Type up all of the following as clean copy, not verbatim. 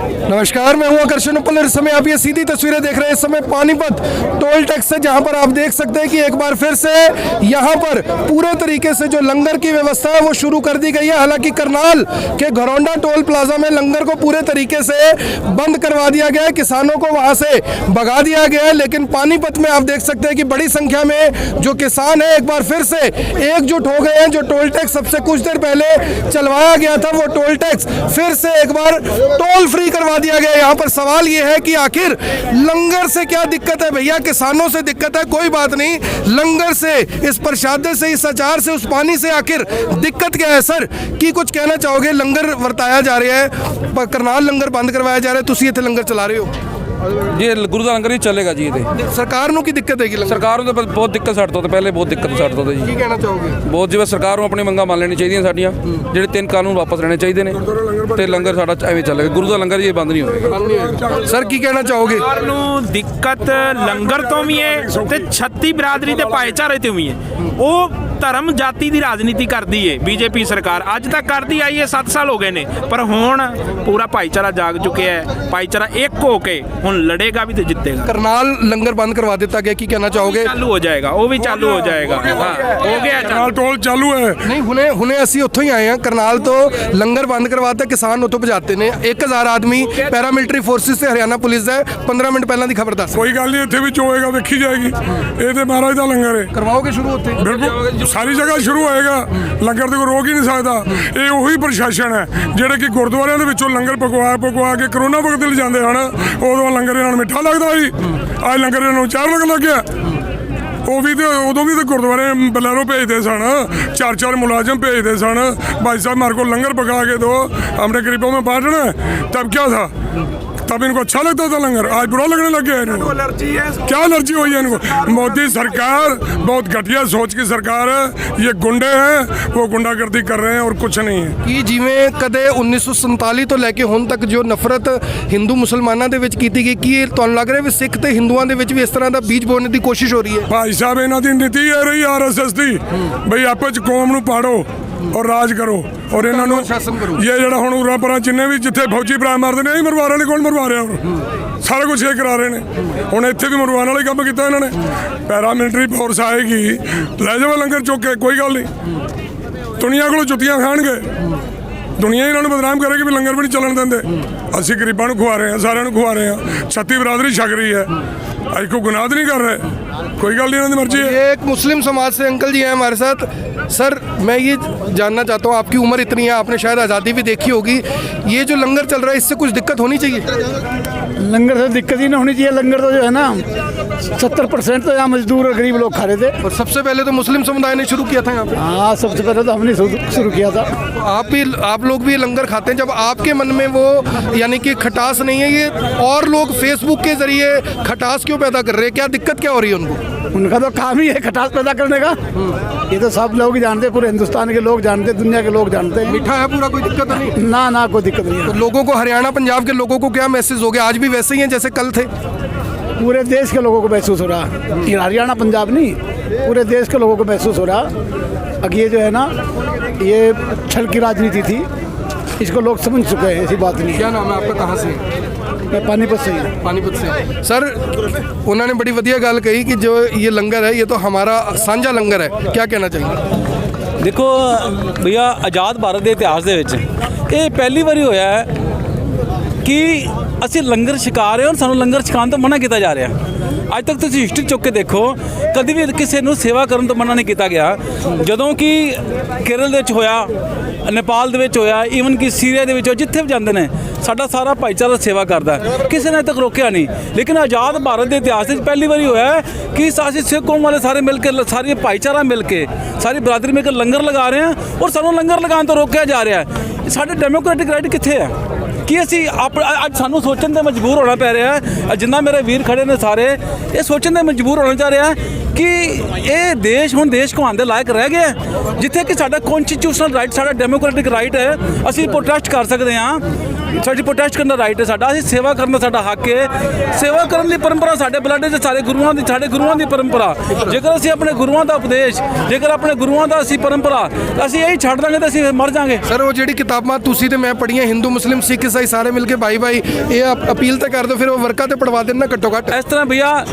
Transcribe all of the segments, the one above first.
नमस्कार, मैं हूं आकर्षण उपल। इस समय आप ये सीधी तस्वीरें देख रहे हैं। इस समय पानीपत टोल टैक्स है, जहां पर आप देख सकते हैं कि एक बार फिर से यहां पर पूरे तरीके से जो लंगर की व्यवस्था है वो शुरू कर दी गई है। हालांकि करनाल के घरौंडा टोल प्लाजा में लंगर को पूरे तरीके से बंद करवा दिया गया है, किसानों को वहां से भगा दिया गया है। लेकिन पानीपत में आप देख सकते हैं कि बड़ी संख्या में जो किसान है एक बार फिर से एकजुट हो गए हैं। जो टोल टैक्स सबसे कुछ देर पहले चलवाया गया था वो टोल टैक्स फिर से एक बार टोल फ्री करवा दिया गया। यहाँ पर सवाल ये है कि आखिर लंगर से क्या दिक्कत है भैया? किसानों से दिक्कत है, कोई बात नहीं, लंगर से, इस प्रसाद से, इस अचार से, उस पानी से आखिर दिक्कत क्या है? सर की कुछ कहना चाहोगे? लंगर वरताया जा रहा है, करनाल लंगर बंद करवाया जा रहा है, तुसी इत्थे लंगर चला रहे हो जी? गुरु का लंगर ही चलेगा जी। सरकार ਨੂੰ ਕੀ ਦਿੱਕਤ ਹੈਗੀ? ਸਰਕਾਰ ਨੂੰ ਤਾਂ ਬਹੁਤ ਦਿੱਕਤ ਸਾਡੇ ਤੋਂ ਪਹਿਲੇ ਬਹੁਤ ਦਿੱਕਤ ਸਾਡੇ ਤੋਂ ਜੀ। ਕੀ ਕਹਿਣਾ ਚਾਹੋਗੇ? ਬਹੁਤ ਜਿਵੇਂ ਸਰਕਾਰ ਨੂੰ ਆਪਣੀ ਮੰਗਾਂ ਮੰਨ ਲੈਣੀ ਚਾਹੀਦੀਆਂ ਸਾਡੀਆਂ, ਜਿਹੜੇ 3 ਕਾਨੂੰਨ ਵਾਪਸ ਲੈਣੇ ਚਾਹੀਦੇ ਨੇ ਤੇ ਲੰਗਰ ਸਾਡਾ ਐਵੇਂ ਚੱਲੇਗਾ। ਗੁਰੂ ਦਾ ਲੰਗਰ ਇਹ ਬੰਦ ਨਹੀਂ ਹੋਏਗਾ। ਸਰ ਕੀ ਕਹਿਣਾ ਚਾਹੋਗੇ? ਸਰਕਾਰ ਨੂੰ ਦਿੱਕਤ ਲੰਗਰ ਤੋਂ ਵੀ ਹੈ ਤੇ 36 ਬਰਾਦਰੀ ਦੇ ਭਾਈਚਾਰੇ ਤੋਂ ਵੀ ਹੈ। ਉਹ ਧਰਮ ਜਾਤੀ ਦੀ ਰਾਜਨੀਤੀ ਕਰਦੀ ਹੈ ਬੀਜੇਪੀ ਸਰਕਾਰ, ਅੱਜ ਤੱਕ ਕਰਦੀ ਆਈ ਹੈ, 7 ਸਾਲ ਹੋ ਗਏ ਨੇ, ਪਰ ਹੁਣ ਪੂਰਾ ਭਾਈਚਾਰਾ ਜਾਗ ਚੁੱਕਿਆ ਹੈ। ਭਾਈਚਾਰਾ ਇੱਕ ਹੋ ਕੇ ਹੁਣ ਲੜੇਗਾ ਵੀ ਤੇ ਜਿੱਤੇਗਾ। करनाल लंगर बंद करवा दिता गया, की कहना चाहोगे? ਚਾਲੂ ਹੋ ਜਾਏਗਾ, ਉਹ ਵੀ ਚਾਲੂ ਹੋ ਜਾਏਗਾ। ਹਾਂ ਹੋ ਗਿਆ ਚਾਲੂ। ਟੋਲ ਚਾਲੂ ਹੈ। ਨਹੀਂ, ਹੁਣੇ ਅਸੀਂ ਉੱਥੋਂ ਹੀ ਆਏ ਹਾਂ। ਕਰਨਾਲ ਤੋਂ ਲੰਗਰ ਬੰਦ ਕਰਵਾਤਾ, ਕਿਸਾਨ ਉੱਥੋਂ ਭਜਾਤੇ ਨੇ। 1000 ਆਦਮੀ ਪੈਰਾਮਿਲਟਰੀ ਫੋਰਸਿਸ ਤੇ ਹਰਿਆਣਾ ਪੁਲਿਸ ਦਾ 15 ਮਿੰਟ ਪਹਿਲਾਂ ਦੀ ਖਬਰ ਦੱਸ। ਕੋਈ ਗੱਲ ਨਹੀਂ, ਇੱਥੇ ਵੀ ਹੋਏਗਾ, ਵੇਖੀ ਜਾਏਗੀ। ਇਹ ਤੇ ਮਹਾਰਾਜ ਦਾ ਲੰਗਰ ਹੈ। ਕਰਵਾਓਗੇ ਸ਼ੁਰੂ ਉੱਥੇ? ਬਿਲਕੁਲ ਸਾਰੀ ਜਗ੍ਹਾ ਸ਼ੁਰੂ ਹੋਏਗਾ। ਲੰਗਰ ਤੇ ਕੋਈ ਰੋਕ ਹੀ ਨਹੀਂ ਸਕਦਾ। ਇਹ ਉਹੀ ਪ੍ਰਸ਼ਾਸਨ ਹੈ ਜਿਹੜੇ ਕਿ ਗੁਰਦੁਆਰਿਆਂ ਦੇ ਵਿੱਚੋਂ ਲੰਗਰ ਪਕਵਾ ਕੇ ਕਰੋਨਾ ਵਕਤ ਲਿਜਾਂਦੇ ਹਨ। ਉਦੋਂ ਲੰਗਰ ਇਹਨਾਂ ਨੂੰ ਮਿੱਠਾ ਲੱਗਦਾ ਸੀ, ਅੱਜ ਲੰਗਰ ਇਹਨਾਂ ਨੂੰ ਚਾਰ ਲੱਗਣ ਲੱਗ ਗਿਆ। ਉਹ ਵੀ ਤੇ ਉਦੋਂ ਵੀ ਤੇ ਗੁਰਦੁਆਰੇ ਬਲੈਰੋ ਭੇਜਦੇ ਸਨ, 4 ਮੁਲਾਜ਼ਮ ਭੇਜਦੇ ਸਨ। भाई साहब हमारे को लंगर पका के दो, हमने गरीबों में बांटना है। तब क्या था? तब इनको अच्छा लगता था लंगर, आज बुरा लगने लग गया इनको। क्या एलर्जी हुई है इनको? मोदी सरकार बहुत घटिया सोच की सरकार है। ये गुंडे हैं, वो गुंडागर्दी कर रहे हैं और कुछ नहीं है। ਕਿ ਜਿਵੇਂ ਕਦੇ 1947 ਤੋਂ ਲੈ ਕੇ ਹੁਣ ਤੱਕ ਜੋ ਨਫ਼ਰਤ ਹਿੰਦੂ ਮੁਸਲਮਾਨਾਂ ਦੇ ਵਿੱਚ ਕੀਤੀ ਗਈ, ਕੀ ਇਹ ਤੁਹਾਨੂੰ ਲੱਗ ਰਿਹਾ ਵੀ ਸਿੱਖ ਤੇ ਹਿੰਦੂਆਂ ਦੇ ਵਿੱਚ ਵੀ ਇਸ ਤਰ੍ਹਾਂ ਦਾ ਬੀਜ ਬੋਣ ਦੀ ਕੋਸ਼ਿਸ਼ ਹੋ ਰਹੀ ਹੈ? भाई साहब इन्हों की नीति है रही RSS की, बई आपस च कौम नूं पाड़ो और राज करो और इन्हों शासन करो। ये जरा हुण उरा परा जिन्ने भी जिथे फौजी भरा मारते हैं, मरवा रहे कौन मरवा रहा? और सारा कुछ ये करा रहे हैं। हुण इत्थे भी मरवाने वाले काम किया इन्होंने। पैरामिलिटरी फोर्स आएगी, लै जाओ लंगर चुक के, कोई गल नहीं। दुनिया को जुत्तियां खाणगे, दुनिया इन्होंने बदनाम करेगी भी लंगर भी नहीं चलन देंगे। असीं गरीबां नूं खुआ रहे हैं, सारिਆਂ ਨੂੰ खुआ रहे हैं। 36 बरादरी छक रही है, अज कोई गुनाह नहीं कर रहे। कोई गल नहीं, इन्हों की मर्जी है। ये एक मुस्लिम समाज से अंकल जी हैं हमारे साथ। सर मैं ये जानना चाहता हूँ, आपकी उम्र इतनी है, आपने शायद आज़ादी भी देखी होगी, ये जो लंगर चल रहा है इससे कुछ दिक्कत होनी चाहिए? लंगर से दिक्कत ही नहीं होनी चाहिए। लंगर तो जो है ना 70% तो यहाँ मजदूर और गरीब लोग खा रहे थे। और सबसे पहले तो मुस्लिम समुदाय ने शुरू किया था यहाँ पे। हाँ, सबसे पहले तो हमने शुरू किया था। आप लोग भी ये लंगर खाते हैं, जब आपके मन में वो यानी कि खटास नहीं है, ये और लोग फेसबुक के जरिए खटास क्यों पैदा कर रहे हैं? क्या दिक्कत क्या हो रही है उनको? उनका तो काम ही है खटास पैदा करने का। ये तो सब लोग जानते, पूरे हिंदुस्तान के लोग जानते, दुनिया के लोग जानते हैं। मीठा है पूरा, कोई दिक्कत तो नहीं? ना कोई दिक्कत नहीं तो है। लोगों को, हरियाणा पंजाब के लोगों को क्या मैसेज हो गया? आज भी वैसे ही हैं जैसे कल थे? पूरे देश के लोगों को महसूस हो रहा, ये हरियाणा पंजाब नहीं, पूरे देश के लोगों को महसूस हो रहा। अब ये जो है ना, ये छल की राजनीति थी, इसको लोग समझ चुके हैं, ऐसी बात नहीं है। क्या नाम है आपका, कहाँ से? मैं पानीपत से ही। पानीपत से। सर उन्होंने बड़ी वधिया गल कही कि जो ये लंगर है ये तो हमारा साझा लंगर है, क्या कहना चाहिए? देखो भैया, आज़ाद भारत के इतिहास ਦੇ ਵਿੱਚ ਇਹ ਪਹਿਲੀ ਵਾਰੀ ਹੋਇਆ ਹੈ ਕਿ ਅਸੀਂ ਲੰਗਰ ਛਕਾ ਰਹੇ ਹਾਂ, ਸਾਨੂੰ ਲੰਗਰ ਛਕਾਉਣ ਤੋਂ ਮਨਾ ਕੀਤਾ ਜਾ ਰਿਹਾ। ਅੱਜ ਤੱਕ ਤੁਸੀਂ ਹਿਸਟਰੀ ਚੁੱਕ ਕੇ ਦੇਖੋ, ਕਦੀ ਵੀ ਕਿਸੇ ਨੂੰ ਸੇਵਾ ਕਰਨ ਤੋਂ ਮਨਾ ਨਹੀਂ ਕੀਤਾ ਗਿਆ। ਜਦੋਂ ਕਿ ਕੇਰਲ ਦੇ ਵਿੱਚ ਹੋਇਆ, ਨੇਪਾਲ ਦੇ ਵਿੱਚ ਹੋਇਆ, ਈਵਨ ਕਿ ਸੀਰੀਆ ਦੇ ਵਿੱਚ, ਜਿੱਥੇ ਵੀ ਜਾਂਦੇ ਨੇ ਸਾਡਾ ਸਾਰਾ ਭਾਈਚਾਰਾ ਸੇਵਾ ਕਰਦਾ, ਕਿਸੇ ਨੇ ਤੱਕ ਰੋਕਿਆ ਨਹੀਂ। ਲੇਕਿਨ ਆਜ਼ਾਦ ਭਾਰਤ ਦੇ ਇਤਿਹਾਸ ਵਿੱਚ ਪਹਿਲੀ ਵਾਰੀ ਹੋਇਆ ਕਿ ਅਸੀਂ ਸਿੱਖ ਕੌਮ ਵਾਲੇ ਸਾਰੇ ਮਿਲ ਕੇ, ਸਾਰੀ ਭਾਈਚਾਰਾ ਮਿਲ ਕੇ, ਸਾਰੀ ਬਰਾਦਰੀ ਮਿਲ ਕੇ ਲੰਗਰ ਲਗਾ ਰਹੇ ਹਾਂ ਔਰ ਸਾਨੂੰ ਲੰਗਰ ਲਗਾਉਣ ਤੋਂ ਰੋਕਿਆ ਜਾ ਰਿਹਾ। ਸਾਡੇ ਡੈਮੋਕ੍ਰੈਟਿਕ ਰਾਈਟ ਕਿੱਥੇ ਹੈ ਕਿ ਅਸੀਂ ਅੱਜ ਸਾਨੂੰ ਸੋਚਣ 'ਤੇ ਮਜਬੂਰ ਹੋਣਾ ਪੈ ਰਿਹਾ ਹੈ। ਜਿੰਨਾ ਮੇਰੇ ਵੀਰ ਖੜੇ ਨੇ ਸਾਰੇ, ਇਹ ਸੋਚਣ 'ਤੇ ਮਜਬੂਰ ਹੋਣਾ ਚਾਹ ਰਿਹਾ ਕਿ ਇਹ ਦੇਸ਼ ਹੁਣ ਦੇਸ਼ ਕਹਾਉਣ ਦੇ ਲਾਇਕ ਰਹਿ ਗਿਆ ਹੈ? ਜਿੱਥੇ ਕਿ ਸਾਡਾ ਕਨਸਟੀਟਿਊਸ਼ਨਲ ਰਾਈਟ, ਸਾਡਾ ਡੈਮੋਕ੍ਰੈਟਿਕ ਰਾਈਟ ਹੈ, ਅਸੀਂ ਪ੍ਰੋਟੈਸਟ ਕਰ ਸਕਦੇ ਹਾਂ, ਸਾਡੀ ਪ੍ਰੋਟੈਸਟ ਕਰਨ ਦਾ ਰਾਈਟ ਹੈ ਸਾਡਾ, ਅਸੀਂ ਸੇਵਾ ਕਰਨ ਦਾ ਸਾਡਾ ਹੱਕ ਹੈ। ਸੇਵਾ ਕਰਨ ਦੀ ਪਰੰਪਰਾ ਸਾਡੇ ਬਲੱਡ 'ਚ, ਸਾਡੇ ਗੁਰੂਆਂ ਦੀ ਪਰੰਪਰਾ। ਜੇਕਰ ਅਸੀਂ ਆਪਣੇ ਗੁਰੂਆਂ ਦਾ ਉਪਦੇਸ਼, ਜੇਕਰ ਆਪਣੇ ਗੁਰੂਆਂ ਦਾ ਅਸੀਂ ਪਰੰਪਰਾ ਅਸੀਂ ਇਹੀ ਛੱਡ ਦਾਂਗੇ ਤਾਂ ਅਸੀਂ ਮਰ ਜਾਾਂਗੇ। ਸਰ ਉਹ ਜਿਹੜੀ ਕਿਤਾਬਾਂ ਤੁਸੀਂ ਤੇ ਮੈਂ ਪੜ੍ਹੀਆਂ, ਹਿੰਦੂ ਮੁਸਲਿਮ ਸਿੱਖ ਈਸਾਈ ਸਾਰੇ ਮਿਲ ਕੇ ਭਾਈ ਇਹ ਅਪੀਲ ਤਾਂ ਕਰ ਦਿਓ, ਫਿਰ ਉਹ ਵਰਕਾ ਤੇ ਪੜਵਾ ਦੇਣ ਨਾ ਘੱਟੋ ਘੱਟ। ਇਸ ਤਰ੍ਹਾਂ ਭਈਆ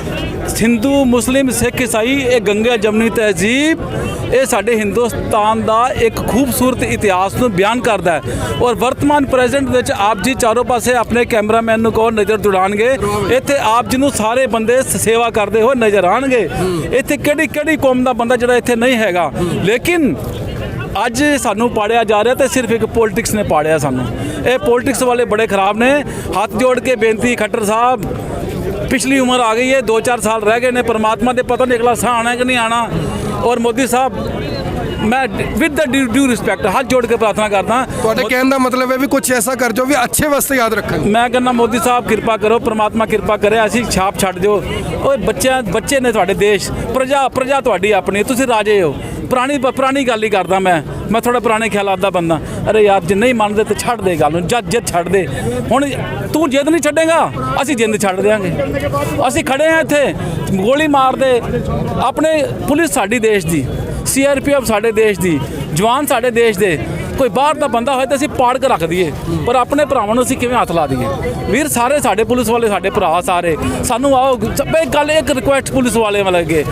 ਹਿੰਦੂ ਮੁਸਲਿਮ ਸਿੱਖ ਈਸਾਈ ਇਹ ਗੰਗਾ ਜਮਨੀ ਤਹਿਜ਼ੀਬ ਇਹ ਸਾਡੇ ਹਿੰਦੁਸਤਾਨ ਦਾ ਇੱਕ ਖੂਬਸੂਰਤ ਇਤਿਹਾਸ ਨੂੰ ਬਿਆਨ ਕਰਦਾ ਹੈ। ਔਰ ਵਰਤਮਾਨ ਪ੍ਰੈਜ਼ੈਂਟ ਵਿੱਚ ਆਪ ਜੀ ਚਾਰੋਂ ਪਾਸੇ ਆਪਣੇ ਕੈਮਰਾਮੈਨ ਨੂੰ ਕਹੋ ਨਜ਼ਰ ਦੌੜਾਉਣਗੇ, ਇੱਥੇ ਆਪ ਜੀ ਨੂੰ ਸਾਰੇ ਬੰਦੇ ਸੇਵਾ ਕਰਦੇ ਹੋਏ ਨਜ਼ਰ ਆਉਣਗੇ। ਇੱਥੇ ਕਿਹੜੀ ਕੌਮ ਦਾ ਬੰਦਾ ਜਿਹੜਾ ਇੱਥੇ ਨਹੀਂ ਹੈਗਾ। ਲੇਕਿਨ ਅੱਜ ਸਾਨੂੰ ਪਾੜਿਆ ਜਾ ਰਿਹਾ ਤੇ ਸਿਰਫ ਇੱਕ ਪੋਲਿਟਿਕਸ ਨੇ ਪਾੜਿਆ ਸਾਨੂੰ। ਇਹ ਪੋਲਿਟਿਕਸ ਵਾਲੇ ਬੜੇ ਖਰਾਬ ਨੇ। ਹੱਥ ਜੋੜ ਕੇ ਬੇਨਤੀ, ਖੱਟਰ ਸਾਹਿਬ ਪਿਛਲੀ ਉਮਰ ਆ ਗਈ ਹੈ, 2-4 ਸਾਲ ਰਹਿ ਗਏ ਨੇ, परमात्मा ਦੇ ਪਤਾ ਨਹੀਂ ਅਗਲਾ ਸਾਹ ਆਣਾ ਕਿ ਨਹੀਂ ਆਣਾ। ਔਰ ਮੋਦੀ ਸਾਹਿਬ मैं विद द ड्यू रिस्पेक्ट हाथ जोड़ के प्रार्थना करता। ਤੁਹਾਡੇ ਕਹਿਣ ਦਾ ਮਤਲਬ ਹੈ ਵੀ ਕੁਝ ਐਸਾ ਕਰ ਜੋ ਵੀ ਅੱਛੇ ਵਾਸਤੇ ਯਾਦ ਰੱਖਣ। ਮੈਂ ਕਹਿੰਦਾ ਮੋਦੀ ਸਾਹਿਬ ਕਿਰਪਾ ਕਰੋ, ਪ੍ਰਮਾਤਮਾ ਕਿਰਪਾ ਕਰੇ, ਅਸੀਂ ਛਾਪ ਛੱਡ ਦਿਓ। ਓਏ ਬੱਚੇ ਨੇ ਤੁਹਾਡੇ ਦੇਸ਼, ਪ੍ਰਜਾ ਤੁਹਾਡੀ ਆਪਣੀ, ਤੁਸੀਂ ਰਾਜੇ ਹੋ। ਪੁਰਾਣੀ ਗੱਲ ਹੀ ਕਰਦਾ ਮੈਂ ਥੋੜਾ ਪੁਰਾਣੇ ਖਿਆਲਾਤ ਦਾ ਬੰਦਾ। ਅਰੇ ਯਾਰ ਜੇ ਨਹੀਂ ਮੰਨਦੇ ਤਾਂ ਛੱਡ ਦੇ ਗੱਲ ਨੂੰ, ਜਿੱਦ ਛੱਡ ਦੇ। ਹੁਣ ਤੂੰ ਜਿੱਦ ਨਹੀਂ ਛੱਡੇਗਾ, ਅਸੀਂ ਜਿੱਦ ਛੱਡ ਦਿਆਂਗੇ। ਅਸੀਂ ਖੜੇ ਹਾਂ ਇੱਥੇ, ਗੋਲੀ ਮਾਰਦੇ ਆਪਣੇ ਪੁਲਿਸ ਸਾਡੀ ਦੇਸ਼ ਦੀ, CRPF ਸਾਡੇ ਦੇਸ਼ ਦੀ, ਜਵਾਨ ਸਾਡੇ ਦੇਸ਼ ਦੇ। ਕੋਈ ਬਾਹਰ ਦਾ ਬੰਦਾ ਹੋਏ ਤਾਂ ਅਸੀਂ ਪਾੜ ਕੇ ਰੱਖ ਦਈਏ, ਪਰ ਆਪਣੇ ਭਰਾਵਾਂ ਨੂੰ ਅਸੀਂ ਕਿਵੇਂ ਹੱਥ ਲਾ ਦਈਏ? ਵੀਰ ਸਾਰੇ ਸਾਡੇ ਪੁਲਿਸ ਵਾਲੇ ਸਾਡੇ ਭਰਾ ਸਾਰੇ ਸਾਨੂੰ ਆਓ ਗੱਲ ਇੱਕ ਰਿਕੁਐਸਟ ਪੁਲਿਸ ਵਾਲੇ ਵੱਲ ਅੱਗੇ,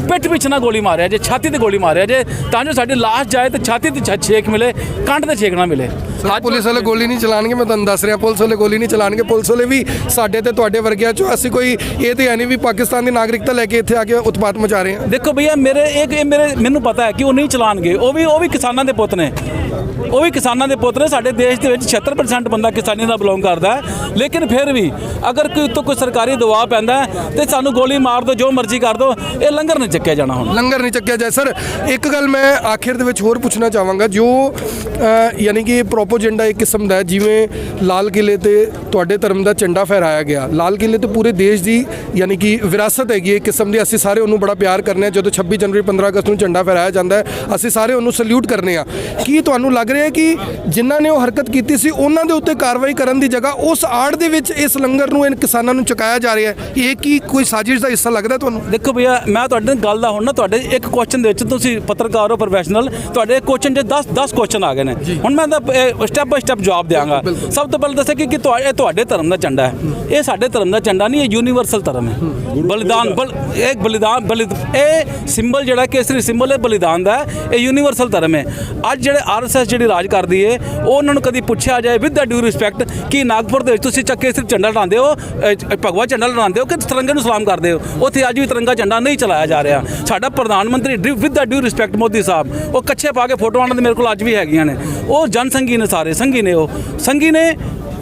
ਪਿੱਠ ਪਿੱਛੇ ਨਾ ਗੋਲੀ ਮਾਰਿਆ ਜੇ, ਛਾਤੀ ਤੇ ਗੋਲੀ ਮਾਰਿਆ ਜੇ, ਤਾਂ ਜੋ ਸਾਡੀ ਲਾਸ਼ ਜਾਏ ਤੇ ਛਾਤੀ ਤੇ ਛੇਕ ਮਿਲੇ, ਕੰਧ ਤੇ ਛੇਕ ਨਾ ਮਿਲੇ। ਅੱਜ ਪੁਲਿਸ ਵਾਲੇ ਗੋਲੀ ਨਹੀਂ ਚਲਾਣਗੇ, ਮੈਂ ਤੁਹਾਨੂੰ ਦੱਸ ਰਿਹਾ, ਪੁਲਿਸ ਵਾਲੇ ਗੋਲੀ ਨਹੀਂ ਚਲਾਣਗੇ। ਪੁਲਿਸ ਵਾਲੇ ਵੀ ਸਾਡੇ ਤੇ ਤੁਹਾਡੇ ਵਰਗਿਆਂ ਚੋਂ, ਅਸੀਂ ਕੋਈ ਇਹ ਤੇ ਹੈ ਨਹੀਂ ਵੀ ਪਾਕਿਸਤਾਨ ਦੀ ਨਾਗਰਿਕਤਾ ਲੈ ਕੇ ਇੱਥੇ ਆ ਕੇ ਉਤਪਾਤ ਮਚਾ ਰਹੇ ਹਾਂ। ਦੇਖੋ ਭਈਆ ਮੈਨੂੰ ਪਤਾ ਹੈ ਕਿ ਉਹ ਨਹੀਂ ਚਲਾਣਗੇ। ਉਹ ਵੀ ਕਿਸਾਨਾਂ ਦੇ ਪੁੱਤ ਨੇ, ਸਾਡੇ ਦੇਸ਼ ਦੇ ਵਿੱਚ 76% ਬੰਦਾ ਕਿਸਾਨੀ ਨਾਲ ਬਿਲੋਂਗ ਕਰਦਾ ਹੈ। ਲੇਕਿਨ ਫਿਰ ਵੀ ਅਗਰ ਕੋਈ ਸਰਕਾਰੀ ਦਬਾਅ ਪੈਂਦਾ ਤੇ ਸਾਨੂੰ ਗੋਲੀ ਮਾਰ ਦਿਓ, ਜੋ ਮਰਜ਼ੀ ਕਰ ਦਿਓ, ਇਹ ਲੰਗਰ ਨਹੀਂ ਚੱਕਿਆ ਜਾਣਾ। ਹੁਣ ਲੰਗਰ ਨਹੀਂ ਚੱਕਿਆ ਜਾਏ। ਸਰ ਇੱਕ ਗੱਲ ਮੈਂ ਆਖਿਰ ਦੇ ਵਿੱਚ ਹੋਰ ਪੁੱਛਣਾ ਚਾਹਾਂਗਾ, ਜੋ ਯਾਨੀ ਕਿ ਪ੍ਰੋਪੋਜੈਂਡਾ ਇੱਕ ਕਿਸਮ ਦਾ, ਜਿਵੇਂ ਲਾਲ ਕਿਲੇ ਤੇ ਤੁਹਾਡੇ ਧਰਮ ਦਾ ਝੰਡਾ ਫਹਿਰਾਇਆ ਗਿਆ। ਲਾਲ ਕਿਲੇ ਤੇ ਪੂਰੇ ਦੇਸ਼ ਦੀ ਯਾਨੀ ਕਿ ਵਿਰਾਸਤ ਹੈਗੀ ਇੱਕ ਕਿਸਮ ਦੀ, ਅਸੀਂ ਸਾਰੇ ਉਹਨੂੰ ਬੜਾ ਪਿਆਰ ਕਰਨੇ ਆ। ਜਦੋਂ 26 ਜਨਵਰੀ 15 ਅਗਸਤ ਨੂੰ ਝੰਡਾ ਫਹਿਰਾਇਆ ਜਾਂਦਾ ਹੈ, ਅਸੀਂ ਸਾਰੇ ਉਹਨੂੰ ਸਲੂਟ ਕਰਨੇ ਆ। ਕੀ ਤੁਹਾਨੂੰ ਲੱਗ ਰਿਹਾ ਕਿ ਜਿਨ੍ਹਾਂ ਨੇ ਉਹ ਹਰਕਤ ਕੀਤੀ ਸੀ ਉਹਨਾਂ ਦੇ ਉੱਤੇ ਕਾਰਵਾਈ ਕਰਨ ਦੀ ਜਗ੍ਹਾ ਉਸ ਆੜ ਦੇ ਵਿੱਚ ਇਸ ਲੰਗਰ ਨੂੰ ਕਿਸਾਨਾਂ ਨੂੰ ਚੁਕਾਇਆ ਜਾ ਰਿਹਾ ਹੈ? ਇਹ ਕੀ ਕੋਈ ਸਾਜ਼ਿਸ਼ ਦਾ ਹਿੱਸਾ ਲੱਗਦਾ ਤੁਹਾਨੂੰ? ਦੇਖੋ ਭਈਆ ਮੈਂ ਤੁਹਾਡੇ ਗੱਲ ਦਾ ਹੁਣ ਨਾ, ਤੁਹਾਡੇ ਇੱਕ ਕੁਐਸਚਨ ਦੇ ਵਿੱਚ, ਤੁਸੀਂ ਪੱਤਰਕਾਰ ਹੋ ਪ੍ਰੋਫੈਸ਼ਨਲ, ਤੁਹਾਡੇ ਕੁਐਸਚਨ 'ਚ 10 ਕੁਐਸਚਨ ਆ ਗਏ ਨੇ। ਹੁਣ ਮੈਂ ਸਟੈਪ ਬਾਈ ਸਟੈਪ ਜਵਾਬ ਦਿਆਂਗਾ। ਸਭ ਤੋਂ ਪਹਿਲਾਂ ਦੱਸਿਆ ਕਿ ਇਹ ਤੁਹਾਡੇ ਧਰਮ ਦਾ ਝੰਡਾ ਹੈ, ਇਹ ਸਾਡੇ ਧਰਮ ਦਾ ਝੰਡਾ ਨਹੀਂ, ਇਹ ਯੂਨੀਵਰਸਲ ਧਰਮ ਹੈ। ਇਹ ਸਿੰਬਲ ਜਿਹੜਾ ਕੇਸਰੀ ਸਿੰਬਲ ਹੈ ਬਲੀਦਾਨ ਦਾ, ਇਹ ਯੂਨੀਵਰਸਲ ਧਰਮ ਹੈ। ਅੱਜ ਜਿਹੜੇ RSS ਜਿਹੜੀ ਰਾਜ ਕਰਦੀ ਹੈ, ਉਹ ਉਹਨਾਂ ਨੂੰ ਕਦੀ ਪੁੱਛਿਆ ਜਾਏ ਵਿਦ ਦਾ ਡਿਊ ਰਿਸਪੈਕਟ ਕਿ ਨਾਗਪੁਰ ਦੇ ਵਿੱਚ ਤੁਸੀਂ ਚੱਕੇ ਸਿਰਫ ਝੰਡਾ ਲੜਾਉਂਦੇ ਹੋ, ਭਗਵਾ ਝੰਡਾ ਲੜਾਉਂਦੇ ਹੋ ਕਿ ਤਿਰੰਗੇ ਨੂੰ ਸਲਾਮ ਕਰਦੇ ਹੋ? ਉੱਥੇ ਅੱਜ ਵੀ ਤਿਰੰਗਾ ਝੰਡਾ ਨਹੀਂ ਚਲਾਇਆ ਜਾ ਰਿਹਾ। ਸਾਡਾ ਪ੍ਰਧਾਨ ਮੰਤਰੀ with the due respect Modi sahib, ਉਹ ਕੱਛੇ ਪਾ ਕੇ ਫੋਟੋਆਂ ਦੇ ਮੇਰੇ ਕੋਲ ਅੱਜ ਵੀ ਹੈਗੀਆਂ ਨੇ। ਉਹ ਜਨ ਸੰਗੀ ਨੇ, ਸਾਰੇ ਸੰਗੀ ਨੇ, ਉਹ ਸੰਗੀ ਨੇ,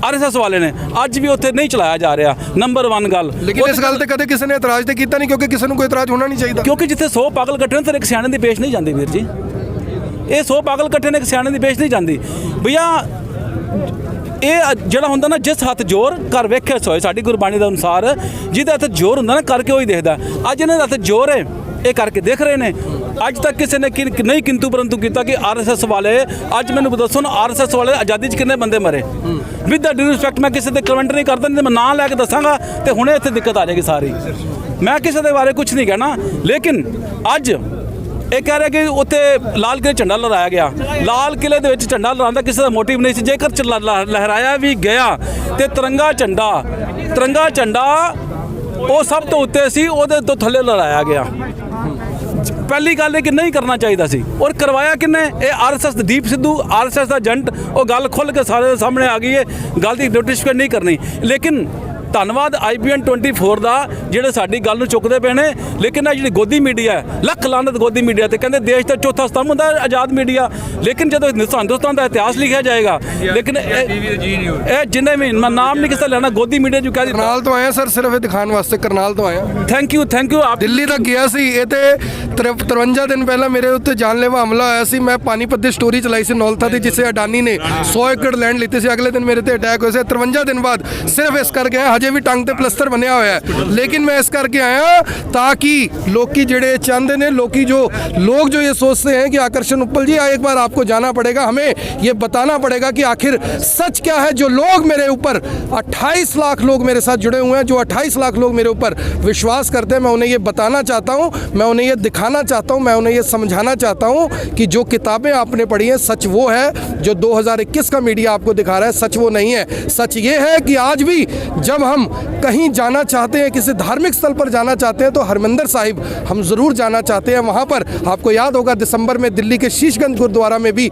RSS ਵਾਲੇ ਨੇ। ਅੱਜ ਵੀ ਉੱਥੇ ਨਹੀਂ ਚਲਾਇਆ ਜਾ ਰਿਹਾ। ਨੰਬਰ 1 ਗੱਲ। ਲੇਕਿਨ ਇਸ ਗੱਲ ਤੇ ਕਦੇ ਕਿਸੇ ਨੇ ਇਤਰਾਜ਼ ਤੇ ਕੀਤਾ ਨਹੀਂ, ਕਿਉਂਕਿ ਕਿਸੇ ਨੂੰ ਕੋਈ ਇਤਰਾਜ਼ ਹੋਣਾ ਨਹੀਂ ਚਾਹੀਦਾ। ਕਿਉਂਕਿ ਜਿੱਥੇ 100 ਪਾਗਲ ਇਕੱਠੇ ਨੇ, ਫਿਰ ਇੱਕ ਸਿਆਣੇ ਦੀ ਪੇਸ਼ ਨਹੀਂ ਜਾਂਦੀ ਵੀਰ ਜੀ। ਇਹ 100 ਪਾਗਲ ਇਕੱਠੇ ਨੇ, ਇੱਕ ਸਿਆਣੇ ਦੀ ਪੇਸ਼ ਨਹੀਂ ਜਾਂਦੀ ਭਈਆ। ਇਹ ਜਿਹੜਾ ਹੁੰਦਾ ਨਾ, ਜਿਸ ਹੱਥ ਜ਼ੋਰ ਕਰ ਵੇਖੇ ਸੋਏ, ਸਾਡੀ ਗੁਰਬਾਣੀ ਦੇ ਅਨੁਸਾਰ ਜਿਹਦੇ ਹੱਥ ਜ਼ੋਰ ਹੁੰਦਾ ਨਾ, ਕਰਕੇ ਉਹੀ ਦੇਖਦਾ। ਅੱਜ ਇਹਨਾਂ ਦੇ ਹੱਥ ਜ਼ੋਰ ਹੈ, ਇਹ ਕਰਕੇ ਦੇਖ ਰਹੇ ਨੇ। ਅੱਜ ਤੱਕ ਕਿਸੇ ਨੇ ਨਹੀਂ ਕਿੰਤੂ ਪਰੰਤੂ ਕੀਤਾ ਕਿ RSS ਵਾਲੇ, ਅੱਜ ਮੈਨੂੰ ਦੱਸੋ ਨਾ, RSS ਵਾਲੇ ਆਜ਼ਾਦੀ 'ਚ ਕਿੰਨੇ ਬੰਦੇ ਮਰੇ? ਵਿਦ ਦਾ ਡਿਊ ਰਿਸਪੈਕਟ, ਮੈਂ ਕਿਸੇ ਤੇ ਕਮੈਂਟ ਨਹੀਂ ਕਰਦਾ, ਨਹੀਂ ਮੈਂ ਨਾਂ ਲੈ ਕੇ ਦੱਸਾਂਗਾ ਤੇ ਹੁਣੇ ਇੱਥੇ ਦਿੱਕਤ ਆ ਜਾਏਗੀ ਸਾਰੀ। ਮੈਂ ਕਿਸੇ ਦੇ ਬਾਰੇ ਕੁਝ ਨਹੀਂ ਕਹਿਣਾ, ਲੇਕਿਨ ਅੱਜ ਇਹ ਕਹਿ ਰਿਹਾ ਕਿ ਉੱਥੇ ਲਾਲ ਕਿਲੇ ਝੰਡਾ ਲਹਿਰਾਇਆ ਗਿਆ। ਲਾਲ ਕਿਲੇ ਦੇ ਵਿੱਚ ਝੰਡਾ ਲਹਿਰਾਉਣ ਦਾ ਕਿਸੇ ਦਾ ਮੋਟਿਵ ਨਹੀਂ ਸੀ। ਜੇਕਰ ਲਹਿਰਾਇਆ ਵੀ ਗਿਆ ਤੇ ਤਿਰੰਗਾ ਝੰਡਾ ਉਹ ਸਭ ਤੋਂ ਉੱਤੇ ਸੀ, ਉਹਦੇ ਤੋਂ ਥੱਲੇ ਲਹਿਰਾਇਆ ਗਿਆ। ਪਹਿਲੀ ਗੱਲ ਇਹ ਕਿ ਨਹੀਂ ਕਰਨਾ ਚਾਹੀਦਾ ਸੀ, ਔਰ ਕਰਵਾਇਆ ਕਿੰਨੇ? ਇਹ RSS ਦੀਪ ਸਿੱਧੂ, RSS ਦਾ ਏਜੰਟ। ਉਹ ਗੱਲ ਖੁੱਲ੍ਹ ਕੇ ਸਾਰੇ ਦੇ ਸਾਹਮਣੇ ਆ ਗਈ ਹੈ, ਗੱਲ ਦੀ ਨੋਟੀਫਿਕੇਸ਼ਨ ਨਹੀਂ ਕਰਨੀ। ਲੇਕਿਨ ਧੰਨਵਾਦ IBN 24 ਦਾ, ਜਿਹੜੇ ਸਾਡੀ ਗੱਲ ਨੂੰ ਚੁੱਕਦੇ ਪਏ ਨੇ। ਲੇਕਿਨ ਇਹ ਜਿਹੜੀ ਗੋਦੀ ਮੀਡੀਆ ਹੈ, ਲੱਖ ਲਾਨਤ ਗੋਦੀ ਮੀਡੀਆ ਤੇ, ਕਹਿੰਦੇ ਦੇਸ਼ ਦਾ ਚੌਥਾ ਸਤੰਭ ਹੁੰਦਾ ਆਜ਼ਾਦ ਮੀਡੀਆ। ਲੇਕਿਨ ਜਦੋਂ ਹਿੰਦੁਸਤਾਨ ਦਾ ਇਤਿਹਾਸ ਲਿਖਿਆ ਜਾਏਗਾ, ਲੇਕਿਨ ਇਹ ਜਿੰਨੇ ਵੀ, ਮੈਂ ਨਾਮ ਨਹੀਂ ਕਿਸੇ ਲੈਣਾ, ਗੋਦੀ ਮੀਡੀਆ ਜੋ ਕਹਿ ਦਿੱਤਾ। ਕਰਨਾਲ ਤੋਂ ਆਇਆ ਸਰ, ਸਿਰਫ ਇਹ ਦਿਖਾਉਣ ਵਾਸਤੇ ਕਰਨਾਲ ਤੋਂ ਆਇਆ। ਥੈਂਕ ਯੂ ਆਪ ਦਿੱਲੀ ਤੱਕ ਗਿਆ ਸੀ। ਇਹ ਤੇ 53 ਦਿਨ ਪਹਿਲਾਂ ਮੇਰੇ ਉੱਤੇ ਜਾਨਲੇਵਾ ਹਮਲਾ ਹੋਇਆ ਸੀ। ਮੈਂ ਪਾਨੀਪਤ ਦੀ ਸਟੋਰੀ ਚਲਾਈ ਸੀ ਨੌਲਤਾ ਦੀ, ਜਿਸੇ ਅਡਾਨੀ ਨੇ 100 ਏਕੜ ਲੈਂਡ ਲਿੱਤੀ ਸੀ। ਅਗਲੇ ਦਿਨ ਮੇਰੇ ਤੇ ਅਟੈਕ ਹੋਇਆ ਸੀ। 53 ਦਿਨ ਬਾਅਦ ਸਿਰਫ ਇਸ ਕਰ ਗਿਆ। ਹਜੇ ਅਜੇ ਵੀ ਟੰਗ ਤੇ ਪਲਸਤਰ ਬਣਿਆ ਹੋਇਆ ਹੈ। लेकिन मैं इस करके आया ताकि लोग की जड़े चाहते ने लोग जो ये सोचते हैं कि आकर्षण उप्पल जी एक बार आपको जाना पड़ेगा, हमें ये बताना पड़ेगा कि आखिर सच क्या है। जो लोग मेरे ऊपर 28 लाख लोग मेरे साथ जुड़े हुए हैं, जो 28 लाख लोग मेरे ऊपर विश्वास करते हैं, मैं उन्हें ये बताना चाहता हूँ, मैं उन्हें ये दिखाना चाहता हूँ, मैं उन्हें ये समझाना चाहता हूँ कि जो किताबें आपने पढ़ी हैं सच वो है, जो 2021 का मीडिया आपको दिखा रहा है सच वो नहीं है। सच ये है कि आज भी जब हम कहीं जाना चाहते हैं, किसी धार्मिक स्थल पर जाना चाहते हैं, तो हरमिंदर साहिब हम ज़रूर जाना चाहते हैं। वहाँ पर आपको याद होगा दिसंबर में दिल्ली के शीशगंज गुरुद्वारा में भी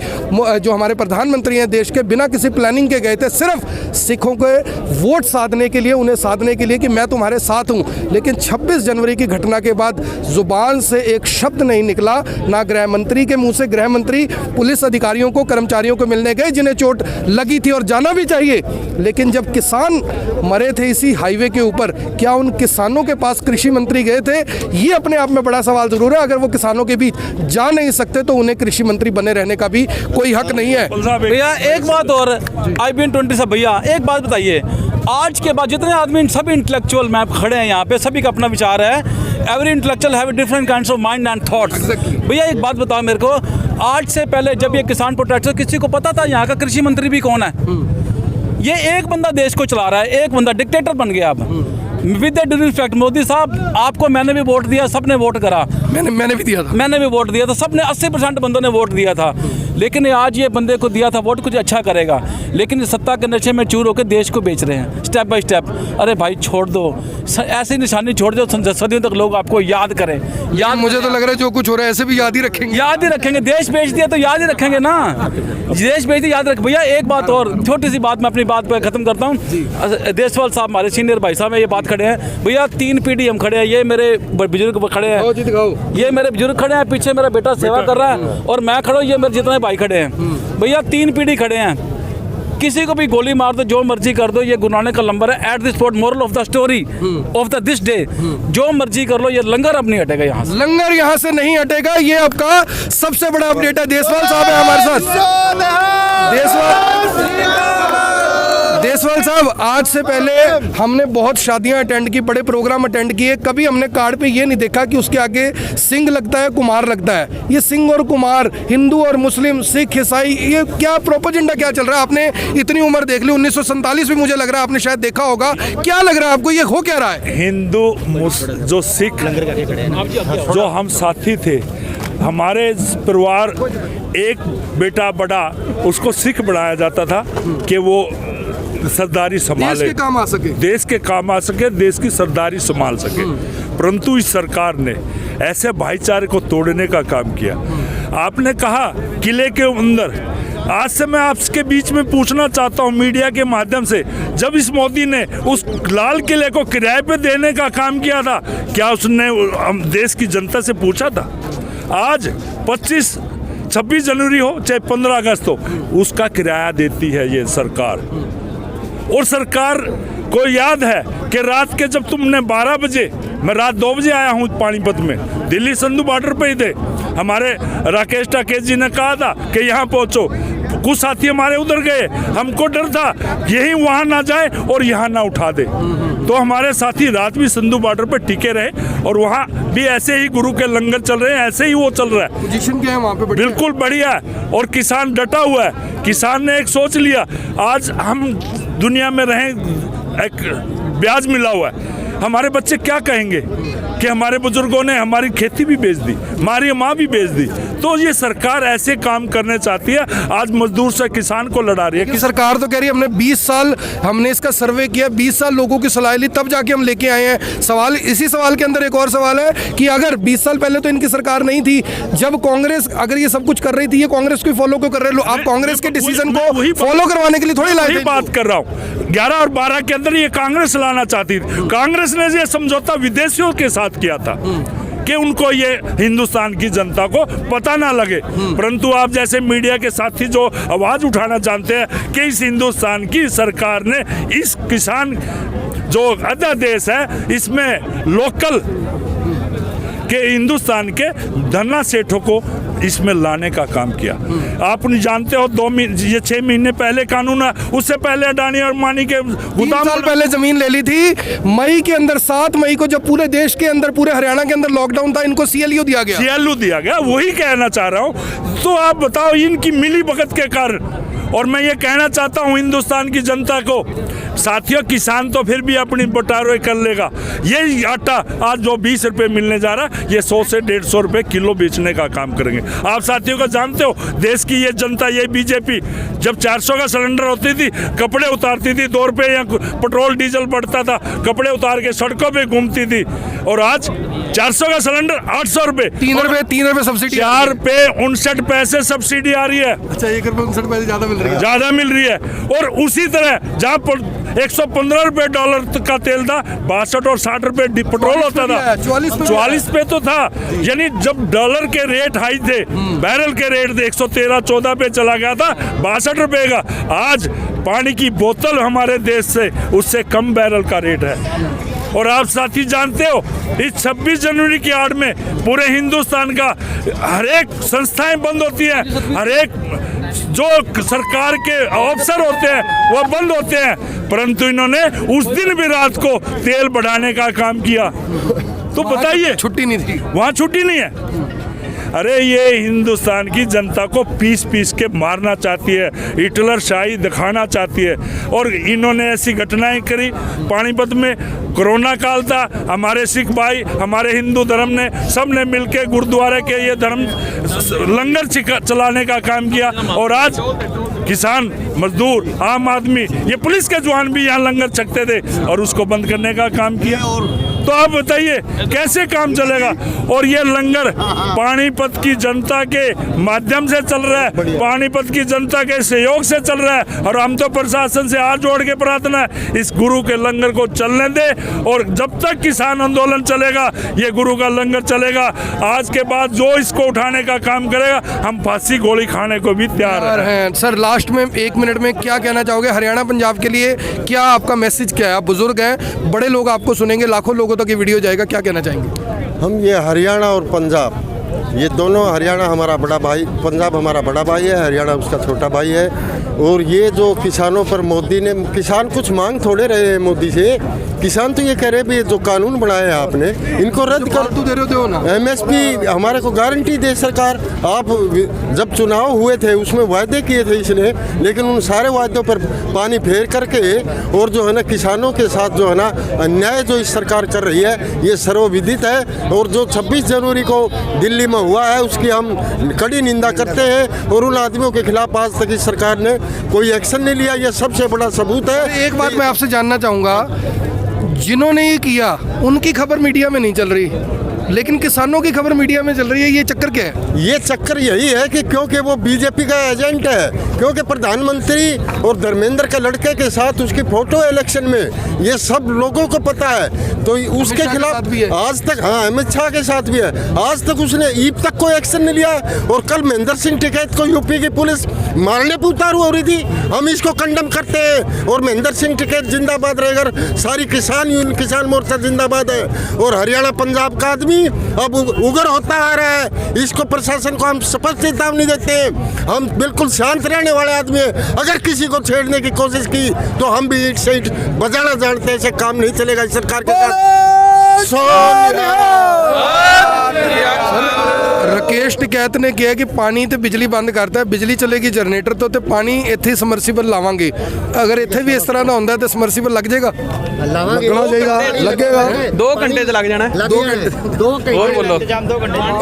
जो हमारे प्रधानमंत्री हैं देश के, बिना किसी प्लानिंग के गए थे, सिर्फ सिखों के वोट साधने के लिए, उन्हें साधने के लिए कि मैं तुम्हारे साथ हूँ। लेकिन 26 जनवरी की घटना के बाद ज़ुबान से एक शब्द नहीं निकला, ना गृह मंत्री के मुँह से। गृह मंत्री पुलिस अधिकारियों को, कर्मचारियों को मिलने गए जिन्हें चोट लगी थी, और जाना भी चाहिए। लेकिन जब किसान मरे थे इसी हाईवे के ऊपर, क्या उन किसानों के पास कृषि मंत्री गए थे? ये अपने आप में बड़ा सवाल जरूर है। अगर वो किसानों के बीच जा नहीं सकते तो उन्हें कृषि मंत्री बने रहने का भी कोई हक नहीं है। भैया एक बात और, IBN20 से भैया एक बात बताइए, आज के बाद जितने आदमी, सभी इंटेलेक्चुअल मैप खड़े हैं यहाँ पे, सभी का अपना विचार है। Every intellectual have different kinds of mind and thoughts. भैया एक बात बताओ मेरे को, आज से पहले जब ये किसान प्रोटेस्ट, किसी को पता था यहाँ का कृषि मंत्री भी कौन है? ये एक बंदा देश को चला रहा है, एक बंदा डिक्टेटर बन गया। अब विद ड्यू रिस्पेक्ट मोदी साहब, आपको मैंने भी वोट दिया, सबने वोट करा, मैंने भी दिया था, मैंने भी वोट दिया था, सबने 80% बंदों ने वोट दिया था। लेकिन आज ये बंदे को दिया था वोट, कुछ अच्छा करेगा, लेकिन सत्ता के नशे में चूर होकर देश को बेच रहे हैं स्टेप बाय स्टेप। अरे भाई छोड़ दो, ऐसी निशानी छोड़ दो, सदियों तक लोग आपको याद करें। याद मुझे तो लग रहा है जो कुछ हो रहा है ऐसे भी याद ही रखेंगे, याद ही रखेंगे। देश बेच दिया तो याद ही रखेंगे ना, देश बेच दिया याद रख। भैया एक बात और, छोटी सी बात, मैं अपनी बात पर खत्म करता हूँ। देशवाल साहब हमारे सीनियर भाई साहब हैं, ये बात खड़े हैं भैया, 3 पीढ़ी हम खड़े हैं, ये मेरे बुजुर्ग खड़े हैं, ये मेरे बुजुर्ग खड़े हैं, पीछे मेरा बेटा सेवा कर रहा है, और मैं खड़ा हूँ, ये मेरे जितने भाई खड़े हैं। भैया 3 पीढ़ी खड़े हैं, किसी को भी गोली मार दो, जो मर्जी कर दो, ये गुरु नानक का लंबर है। At this spot moral of the story of the this day, जो मर्जी कर लो, ये लंगर अब नहीं हटेगा यहाँ से, लंगर यहाँ से नहीं हटेगा। ये आपका सबसे बड़ा अपडेट है। देशवाल साहब है हमारे साथ। देशवाल साहब, आज से पहले हमने बहुत शादियां अटेंड की, बड़े प्रोग्राम अटेंड किए, कभी हमने कार्ड पे ये नहीं देखा कि उसके आगे सिंह लगता है, कुमार लगता है। ये सिंह और कुमार, हिंदू और मुस्लिम, सिख, ईसाई, ये क्या प्रोपेगेंडा क्या चल रहा है? आपने इतनी उम्र देख ली, 1947 भी मुझे लग रहा है आपने शायद देखा होगा। क्या लग रहा है आपको, ये हो क्या रहा है? हिंदू जो सिख जो हम साथी थे, हमारे परिवार एक बेटा बड़ा, उसको सिख बनाया जाता था कि वो सरदारी संभाले, देश के काम आ सके, देश के काम आ सके, देश की सरदारी संभाल सके। परंतु इस सरकार ने ऐसे भाईचारे को तोड़ने का काम किया। आपने कहा किले के अंदर, आज से मैं आपके बीच में पूछना चाहता हूं मीडिया के माध्यम से, जब इस मोदी ने उस लाल किले को किराए पे देने का काम किया था, क्या उसने देश की जनता से पूछा था? आज 26 जनवरी हो चाहे 15 अगस्त हो, उसका किराया देती है ये सरकार। और सरकार को याद है कि रात के जब तुमने 12 बजे, मैं रात 2 बजे आया हूँ पानीपत में, दिल्ली संधू बॉर्डर पे ही थे, हमारे राकेश टाकेश जी ने कहा था कि यहाँ पहुँचो। कुछ साथी हमारे उधर गए, हमको डर था यही वहाँ ना जाए और यहाँ ना उठा दे, तो हमारे साथी रात भी संधू बॉर्डर पर टिके रहे, और वहाँ भी ऐसे ही गुरु के लंगर चल रहे हैं, ऐसे ही वो चल रहा है। पोजीशन क्या है वहाँ पे? बिल्कुल बढ़िया है, और किसान डटा हुआ है। किसान ने एक सोच लिया, आज हम दुनिया में रहें, एक ब्याज मिला हुआ है। हमारे बच्चे क्या कहेंगे कि हमारे बुजुर्गों ने हमारी खेती भी बेच दी, हमारी माँ भी बेच दी। तो ये सरकार ऐसे काम करने चाहती है, आज मजदूर से किसान को लड़ा रही है। कि सरकार तो कह रही है हमने 20 साल हमने इसका सर्वे किया, 20 साल लोगों की सलाह ली, तब जाके हम लेके आए हैं। सवाल, इसी सवाल के अंदर एक और सवाल है कि अगर 20 साल पहले तो इनकी सरकार नहीं थी, जब कांग्रेस अगर ये सब कुछ कर रही थी, ये कांग्रेस को फॉलो क्यों कर रहे हैं? आप कांग्रेस के डिसीजन को फॉलो करवाने के लिए थोड़ी लाए थे। बात कर रहा हूँ 11 और 12 के अंदर ये कांग्रेस लाना चाहती थी। कांग्रेस ने ये समझौता विदेशियों के साथ किया था कि उनको ये हिंदुस्तान की जनता को पता ना लगे। परंतु आप जैसे मीडिया के साथी जो आवाज उठाना जानते हैं कि इस हिंदुस्तान की सरकार ने इस किसान जो अध्यादेश है, इसमें लोकल कि हिंदुस्तान के धन्ना सेठों को इसमें लाने का काम किया। आप जानते हो 6 महीने पहले कानून है, उससे पहले अडानी और मानी के 3 साल पहले जमीन ले ली थी। मई के अंदर 7 मई को जब पूरे देश के अंदर, पूरे हरियाणा के अंदर लॉकडाउन था, इनको सीएलयू दिया गया। सीएलयू दिया गया, वही कहना चाह रहा हूँ। तो आप बताओ, इनकी मिली भगत के कारण। और मैं ये कहना चाहता हूँ हिंदुस्तान की जनता को, साथियों, किसान तो फिर भी अपनी बटारों कर लेगा। ये आटा आज जो 20 रुपए मिलने जा रहा है, ये 100 से 150 रुपए किलो बेचने का काम करेंगे। आप साथियों को जानते हो, देश की ये जनता, ये बीजेपी जब 400 का सिलेंडर होती थी, कपड़े उतारती थी, 2 रुपए या पेट्रोल डीजल बढ़ता था, कपड़े उतार के सड़कों पे घूमती थी। और आज 400 का सिलेंडर 800 रुपए, 3 रुपए सब्सिडी, 4 रुपए 59 पैसे सब्सिडी आ रही है। अच्छा, 1 रुपए 59 पैसे ज्यादा मिल रही है, ज्यादा मिल रही है। और उसी तरह जहाँ पर 115 रुपए डॉलर का तेल था, 62 और 60 रुपए पेट्रोल होता था, 44 पे तो था। यानी जब डॉलर के रेट हाई थे, बैरल के रेट थे 113-14 पे चला गया था, 62 रुपए का। आज पानी की बोतल हमारे देश से उससे कम बैरल का रेट है। और आप साथी जानते हो, इस 26 जनवरी की आड़ में पूरे हिंदुस्तान का हर एक संस्थाएं बंद होती हैं, हर एक जो सरकार के अफसर होते हैं वो बंद होते हैं, परंतु इन्होंने उस दिन भी रात को तेल बढ़ाने का काम किया। तो बताइए, छुट्टी नहीं थी, वहाँ छुट्टी नहीं है। अरे ये हिंदुस्तान की जनता को पीस पीस के मारना चाहती है, हिटलर शाही दिखाना चाहती है। और इन्होंने ऐसी घटनाएं करी। पानीपत में कोरोना काल था, हमारे सिख भाई, हमारे हिंदू धर्म ने, सब ने मिलकर गुरुद्वारे के ये धर्म लंगर चलाने का काम किया। और आज किसान, मजदूर, आम आदमी, ये पुलिस के जवान भी यहाँ लंगर छकते थे और उसको बंद करने का काम किया। तो आप बताइए कैसे काम चलेगा। और ये लंगर पानीपत की जनता के माध्यम से चल रहा है, पानीपत की जनता के सहयोग से चल रहा है। और हम तो प्रशासन से हाथ जोड़ के प्रार्थना है, इस गुरु के लंगर को चलने दे। और जब तक किसान आंदोलन चलेगा, ये गुरु का लंगर चलेगा। आज के बाद जो इसको उठाने का काम करेगा, हम फांसी गोली खाने को भी तैयार हैं। सर, लास्ट में 1 मिनट में क्या कहना चाहोगे हरियाणा पंजाब के लिए? क्या आपका मैसेज क्या है? आप बुजुर्ग हैं, बड़े लोग आपको सुनेंगे, लाखों लोगों तक ये वीडियो जाएगा, क्या कहना चाहेंगे? हम ये हरियाणा और पंजाब, ये दोनों, हरियाणा हमारा बड़ा भाई, पंजाब हमारा बड़ा भाई है, हरियाणा उसका छोटा भाई है। और ये जो किसानों पर मोदी ने, किसान कुछ मांग थोड़े रहे हैं मोदी से, किसान तो ये कह रहे भी जो कानून बनाए हैं आपने, इनको रद्द कर दे रहे हो ना। MSP हमारे को गारंटी दे सरकार। आप जब चुनाव हुए थे उसमें वायदे किए थे इसने, लेकिन उन सारे वायदों पर पानी फेर करके और जो है ना किसानों के साथ जो है ना अन्याय जो इस सरकार कर रही है, ये सर्वविदित है। और जो 26 जनवरी को दिल्ली में हुआ है उसकी हम कड़ी निंदा करते हैं। और उन आदमियों के खिलाफ आज तक इस सरकार ने कोई एक्शन नहीं लिया, ये सबसे बड़ा सबूत है। एक बात मैं आपसे जानना चाहूँगा, जिन्होंने ये किया उनकी खबर मीडिया में नहीं चल रही, लेकिन किसानों की खबर मीडिया में चल रही है, ये चक्कर क्या है? ये चक्कर यही है कि क्योंकि वो बीजेपी का एजेंट है, क्योंकि प्रधानमंत्री और धर्मेंद्र के लड़के के साथ उसकी फोटो इलेक्शन में, ये सब लोगों को पता है। तो उसके खिलाफ आज तक, हाँ, अमित शाह के साथ भी है, आज तक उसने ईब तक कोई एक्शन नहीं लिया। और कल महेंद्र सिंह टिकैत को यूपी की पुलिस मारने पर उतारू हो रही थी, हम इसको कंडम करते हैं। और महेंद्र सिंह टिकैत जिंदाबाद रहेगा, सारी किसान मोर्चा जिंदाबाद है। और हरियाणा पंजाब का आदमी अब उग्र होता आ रहा है, इसको प्रशासन को हम स्पष्ट चेतावनी देते हैं। हम बिल्कुल शांत रहने वाले आदमी हैं, अगर किसी को छेड़ने की कोशिश की तो हम भी ईंट से ईंट बजाना जानते हैं, ऐसे काम नहीं चलेगा इस सरकार के साथ। राकेश टिकैत ने कहा कि पानी तो बिजली बंद करता है, बिजली चलेगी जनरेटर तो पानी इत्थे समरसीबल लावांगे। अगर इत्थे भी इस तरह का होंदा तो समरसीबल लग जाएगा, लगना जाएगा, लगेगा 2 घंटे लग जाना है। 2 घंटे ਹੋਰ ਬੋਲੋ।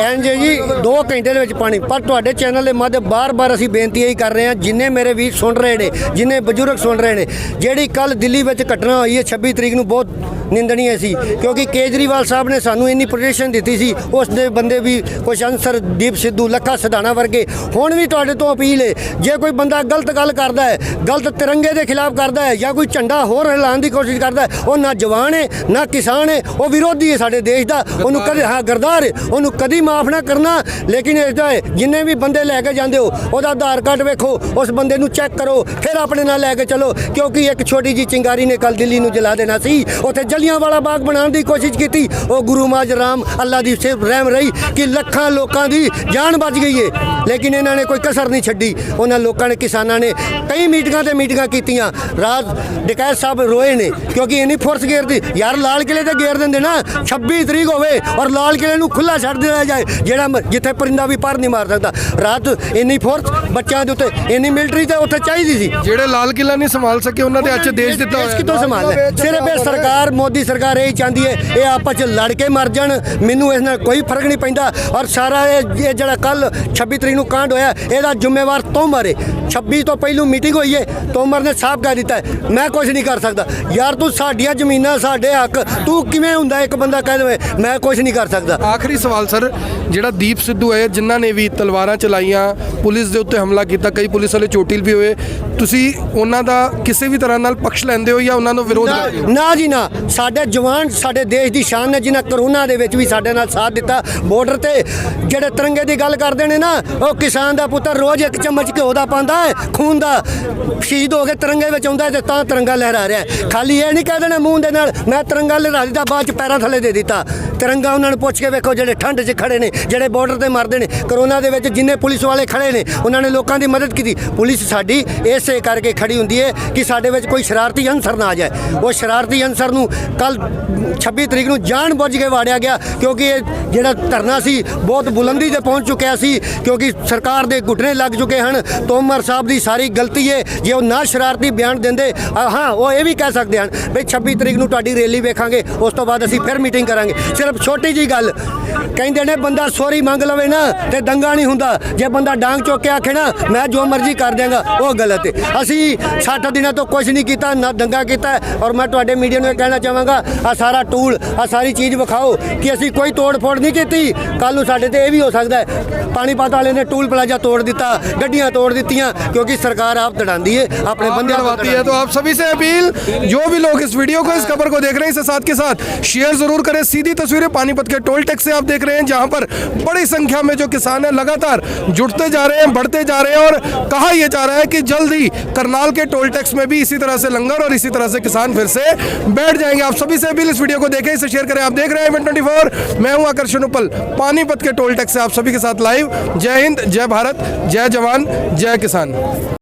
ਐਂਜੇ ਜੀ 2 ਘੰਟੇ ਦੇ ਵਿੱਚ ਪਾਣੀ। ਪਰ ਤੁਹਾਡੇ ਚੈਨਲ ਦੇ ਮਾਧਿਅਮ ਬਾਰ-ਬਾਰ ਅਸੀਂ ਬੇਨਤੀ ਇਹੀ ਕਰ ਰਹੇ ਹਾਂ, ਜਿੰਨੇ ਮੇਰੇ ਵੀਰ ਸੁਣ ਰਹੇ ਨੇ, ਜਿੰਨੇ ਬਜ਼ੁਰਗ ਸੁਣ ਰਹੇ ਨੇ, ਜਿਹੜੀ ਕੱਲ ਦਿੱਲੀ ਵਿੱਚ ਘਟਨਾ ਹੋਈ ਹੈ 26 ਤਰੀਕ ਨੂੰ, ਬਹੁਤ ਨਿੰਦਣੀय ਸੀ। ਕਿਉਂਕਿ ਕੇਜਰੀਵਾਲ ਸਾਹਿਬ ਨੇ ਸਾਨੂੰ ਇੰਨੀ ਪ੍ਰੋਟੈਕਸ਼ਨ ਦਿੱਤੀ ਸੀ, ਉਸ ਦੇ ਬੰਦੇ ਵੀ ਕੁਛ ਅੰਸਰ, ਦੀਪ ਸਿੱਧੂ, ਲੱਖਾ ਸਿਧਾਣਾ ਵਰਗੇ ਹੁਣ ਵੀ ਤੁਹਾਡੇ ਤੋਂ ਅਪੀਲ ਹੈ, ਜੇ ਕੋਈ ਬੰਦਾ ਗਲਤ ਗੱਲ ਕਰਦਾ ਹੈ, ਗਲਤ ਤਿਰੰਗੇ ਦੇ ਖਿਲਾਫ ਕਰਦਾ ਹੈ ਜਾਂ ਕੋਈ ਝੰਡਾ ਹੋਰ ਹਿਲਾਉਣ ਦੀ ਕੋਸ਼ਿਸ਼ ਕਰਦਾ ਹੈ, ਉਹ ਨਾ ਜਵਾਨ ਹੈ ਨਾ ਕਿਸਾਨ ਹੈ, ਉਹ ਵਿਰੋਧੀ ਹੈ ਸਾਡੇ ਦੇਸ਼ ਦਾ। ਉਹਨੂੰ ਕਦੇ ਗਰਦਾਰ ਹੈ, ਉਹਨੂੰ ਕਦੀ ਮਾਫ ਨਾ ਕਰਨਾ। ਲੇਕਿਨ ਇਹਦਾ ਹੈ ਜਿੰਨੇ ਵੀ ਬੰਦੇ ਲੈ ਕੇ ਜਾਂਦੇ ਹੋ ਉਹਦਾ ਆਧਾਰ ਕਾਰਡ ਵੇਖੋ, ਉਸ ਬੰਦੇ ਨੂੰ ਚੈੱਕ ਕਰੋ, ਫਿਰ ਆਪਣੇ ਨਾਲ ਲੈ ਕੇ ਚਲੋ। ਕਿਉਂਕਿ ਇੱਕ ਛੋਟੀ ਜੀ ਚਿੰਗਾਰੀ ਨੇ ਕੱਲ ਦਿੱਲੀ ਨੂੰ ਜਲਾ ਦੇਣਾ ਸੀ। ਉੱਥੇ ਜਲਿਆਂਵਾਲਾ ਬਾਗ ਬਣਾਉਣ ਦੀ ਕੋਸ਼ਿਸ਼ ਕੀਤੀ, ਉਹ ਗੁਰੂ ਮਾਜ ਰਾਮ ਅੱਲਾ ਦੀ ਸਿਰਫ ਰਹਿਮ ਰਹੀ ਕਿ ਲੱਖਾਂ ਲੋਕਾਂ ਦੀ ਜਾਨ ਬਚ ਗਈ ਹੈ, ਲੇਕਿਨ ਇਹਨਾਂ ਨੇ ਕੋਈ ਕਸਰ ਨਹੀਂ ਛੱਡੀ। ਉਹਨਾਂ ਲੋਕਾਂ ਨੇ, ਕਿਸਾਨਾਂ ਨੇ ਕਈ ਮੀਟਿੰਗਾਂ ਤੇ ਮੀਟਿੰਗਾਂ ਕੀਤੀਆਂ। ਰਾਜ ਡਕੈਤ ਸਾਹਿਬ ਰੋਏ ਨੇ ਕਿਉਂਕਿ ਇੰਨੀ ਫੋਰਸ ਘੇਰਦੀ। ਯਾਰ ਲਾਲ ਕਿਲੇ ਤੇ ਘੇਰ ਦਿੰਦੇ ਨਾ, 26 ਤਰੀਕ ਹੋਵੇ ਔਰ ਲਾਲ ਕਿਲੇ ਨੂੰ ਖੁੱਲਾ ਛੱਡ ਦੇਣਾ ਜਾਏ, ਜਿਹੜਾ ਜਿੱਥੇ ਪਰਿੰਦਾ ਵੀ ਪਰ ਨਹੀਂ ਮਾਰ ਸਕਦਾ। ਰਾਤ ਇੰਨੀ ਫੋਰਸ ਬੱਚਿਆਂ ਦੇ ਉੱਤੇ, ਇੰਨੀ ਮਿਲਟਰੀ ਤੇ ਉੱਥੇ ਚਾਹੀਦੀ ਸੀ। ਜਿਹੜੇ ਲਾਲ ਕਿਲਾ ਨਹੀਂ ਸੰਭਾਲ ਸਕੇ ਉਹਨਾਂ ਦੇ ਅੱਜ ਦੇਸ਼ ਦਿੱਤਾ ਹੋਇਆ। ਕਿਤੋਂ ਸੰਭਾਲਣਾ? ਸਿਰਫ ਇਹ ਸਰਕਾਰ, ਮੋਦੀ ਸਰਕਾਰ ਇਹ ਚਾਹੁੰਦੀ ਹੈ ਇਹ ਆਪਸ ਚ ਲੜ ਕੇ ਮਰ ਜਾਣ। ਮੈਨੂੰ ਇਸ ਨਾਲ ਕੋਈ ਫਰਕ ਨਹੀਂ ਪੈਂਦਾ। ਔਰ ਸਾਰਾ ਇਹ ਜਿਹੜਾ ਕੱਲ 26 ਤਰੀਕ ਨੂੰ ਕਾਂਡ ਹੋਇਆ, ਇਹਦਾ ਜ਼ਿੰਮੇਵਾਰ ਤੋਮਰ ਹੈ। 26 ਤੋਂ ਪਹਿਲੂ ਮੀਟਿੰਗ ਹੋਈ ਹੈ, ਤੋਮਰ ਨੇ ਸਾਫ਼ ਕਹਿ ਦਿੱਤਾ ਹੈ ਮੈਂ ਕੁਝ ਨਹੀਂ ਕਰ ਸਕਦਾ। ਯਾਰ ਤੂੰ ਸਾਡੀਆਂ ਜ਼ਮੀਨਾਂ, ਸਾਡੇ ਹੱਕ, ਤੂੰ ਕਿਵੇਂ ਹੁੰਦਾ ਇੱਕ ਬੰਦਾ ਕਹਿ ਦੇਵੇ ਮੈਂ ਕੁਝ ਨਹੀਂ ਕਰ ਸਕਦਾ। ਆਖਰੀ ਸਵਾਲ ਸਰ, ਜਿਹੜਾ ਦੀਪ ਸਿੱਧੂ ਹੈ ਜਿਨ੍ਹਾਂ ਨੇ ਵੀ ਤਲਵਾਰਾਂ ਚਲਾਈਆਂ, ਪੁਲਿਸ ਦੇ ਉੱਤੇ ਹਮਲਾ ਕੀਤਾ, ਕਈ ਪੁਲਿਸ ਵਾਲੇ ਚੋਟਿਲ ਵੀ ਹੋਏ, ਤੁਸੀਂ ਉਹਨਾਂ ਦਾ ਕਿਸੇ ਵੀ ਤਰ੍ਹਾਂ ਨਾਲ ਪੱਖ ਲੈਂਦੇ ਹੋ ਜਾਂ ਉਹਨਾਂ ਨੂੰ ਵਿਰੋਧ ਕਰਦੇ ਹੋ? ਨਾ ਜੀ ਨਾ, ਸਾਡੇ ਜਵਾਨ ਸਾਡੇ ਦੇਸ਼ ਦੀ ਸ਼ਾਨ ਨੇ, ਜਿਨ੍ਹਾਂ ਕਰੋਨਾ ਦੇ ਵਿੱਚ ਵੀ ਸਾਡੇ ਨਾਲ ਸਾਥ ਦਿੱਤਾ। ਬਾਰਡਰ ਤੇ ਜਿਹੜੇ ਤਿਰੰਗੇ ਦੀ ਗੱਲ ਕਰਦੇ ਨੇ ਨਾ, ਉਹ ਕਿਸਾਨ ਦਾ ਪੁੱਤਰ ਰੋਜ਼ ਇੱਕ ਚਮਚ ਘਿਓ ਦਾ ਪਾਉਂਦਾ ਹੈ, ਖੂਨ ਦਾ, ਸ਼ਹੀਦ ਹੋ ਕੇ ਤਿਰੰਗੇ ਵਿੱਚ ਆਉਂਦਾ ਤੇ ਤਾਂ ਤਿਰੰਗਾ ਲਹਿਰਾ ਰਿਹਾ। ਖਾਲੀ ਇਹ ਨਹੀਂ ਕਹਿ ਦੇਣਾ ਮੂੰਹ ਦੇ ਨਾਲ ਮੈਂ ਤਿਰੰਗਾ ਲਹਿਰਾ ਦਿੱਤਾ, ਬਾਅਦ ਚ ਪੈਰਾਂ ਥੱਲੇ ਦੇ ਦਿੱਤਾ ਤਿਰੰਗਾ। ਉਹਨਾਂ ਨੂੰ ਪੁੱਛ ਕੇ ਵੇਖੋ ਜਿਹੜੇ ਠੰਡ 'ਚ ਖੜੇ ਨੇ, ਜਿਹੜੇ ਬਾਰਡਰ ਤੇ ਮਰਦੇ ਨੇ। ਕਰੋਨਾ ਦੇ ਵਿੱਚ ਜਿੰਨੇ ਪੁਲਿਸ ਵਾਲੇ ਖੜੇ ਨੇ ਉਹਨਾਂ ਨੇ ਲੋਕਾਂ ਦੀ ਮਦਦ ਕੀਤੀ। ਪੁਲਿਸ ਸਾਡੀ ਇਸੇ ਕਰਕੇ ਖੜੀ ਹੁੰਦੀ ਹੈ ਕਿ ਸਾਡੇ ਵਿੱਚ ਕੋਈ ਸ਼ਰਾਰਤੀ ਅਨਸਰ ਨਾ ਆ ਜਾਏ। ਉਹ ਸ਼ਰਾਰਤੀ ਅਨਸਰ ਨੂੰ ਕੱਲ 26 ਤਰੀਕ ਨੂੰ ਜਾਣ ਬੁੱਝ ਕੇ ਵਾੜਿਆ ਗਿਆ, ਕਿਉਂਕਿ ਇਹ ਜਿਹੜਾ ਧਰਨਾ ਸੀ ਬਹੁਤ ਬੁਲੰਦੀ ਤੇ ਪਹੁੰਚ ਚੁੱਕਿਆ ਸੀ, ਕਿਉਂਕਿ ਸਰਕਾਰ ਦੇ ਘੁਟਨੇ ਲੱਗ ਚੁੱਕੇ ਹਨ। ਤੋਮਰ ਸਾਹਿਬ ਦੀ ਸਾਰੀ ਗਲਤੀ ਹੈ। ਜੇ ਉਹ ਨਾ ਸ਼ਰਾਰਤੀ ਬਿਆਨ ਦਿੰਦੇ, ਹਾਂ ਉਹ ਇਹ ਵੀ ਕਹਿ ਸਕਦੇ ਹਨ ਵੀ 26 ਤਰੀਕ ਨੂੰ ਤੁਹਾਡੀ ਰੈਲੀ ਵੇਖਾਂਗੇ, ਉਸ ਤੋਂ ਬਾਅਦ ਅਸੀਂ ਫਿਰ ਮੀਟਿੰਗ ਕਰਾਂਗੇ। ਸਿਰਫ ਛੋਟੀ ਜੀ ਗੱਲ ਕਹਿੰਦੇ ਨੇ, ਬੰਦਾ ਸੌਰੀ ਮੰਗ ਲਵੇ ਨਾ ਤੇ ਦੰਗਾ ਨਹੀਂ ਹੁੰਦਾ। ਜੇ ਬੰਦਾ ਡਾਂਗ ਚੁੱਕ ਕੇ ਆਖੇ ਨਾ ਮੈਂ ਜੋ ਮਰਜ਼ੀ ਕਰ ਦਿਆਂਗਾ, ਉਹ ਗਲਤ ਹੈ। ਅਸੀਂ 60 ਦਿਨਾਂ ਤੋਂ ਕੁਝ ਨਹੀਂ ਕੀਤਾ, ਨਾ ਦੰਗਾ ਕੀਤਾ। ਔਰ ਮੈਂ ਤੁਹਾਡੇ ਮੀਡੀਆ ਨੂੰ ਇਹ ਕਹਿਣਾ ਚਾਹਾਂਗਾ, ਆ ਸਾਰਾ ਟੂਲ, ਆ ਸਾਰੀ ਚੀਜ਼ ਵਿਖਾਓ ਕਿ ਅਸੀਂ ਕੋਈ ਤੋੜ ਫੋੜ ਨਹੀਂ ਕੀਤੀ। ਕੱਲ ਨੂੰ ਸਾਡੇ ਤੇ ਇਹ ਵੀ ਹੋ ਸਕਦਾ ਹੈ ਪਾਣੀਪਤ ਵਾਲੇ ਨੇ ਟੂਲ ਪਲਾਜ਼ਾ ਤੋੜ ਦਿੱਤਾ, ਗੱਡੀਆਂ ਤੋੜ ਦਿੱਤੀਆਂ, क्योंकि सरकार आप दड़ाती है, अपने बंदे दड़ाती है। तो आप सभी से अपील, जो भी लोग इस वीडियो को, इस खबर को देख रहे हैं, इसे साथ के साथ शेयर जरूर करें। सीधी तस्वीरें पानीपत के टोल टैक्स से आप देख रहे हैं, जहां पर बड़ी संख्या में जो किसान हैं लगातार जुटते जा रहे हैं, बढ़ते जा रहे हैं। और कहा यह जा रहा है कि जल्द ही करनाल के टोल टैक्स में भी इसी तरह से लंगर और इसी तरह से किसान फिर से बैठ जाएंगे। आप सभी से अपील, इस वीडियो को देखें, इसे शेयर करें। आप देख रहे हैं इवेंट 24, मैं हूं आकर्षण उपल, पानीपत के टोल टैक्स से आप सभी के साथ लाइव। जय हिंद, जय भारत, जय जवान, जय किसान।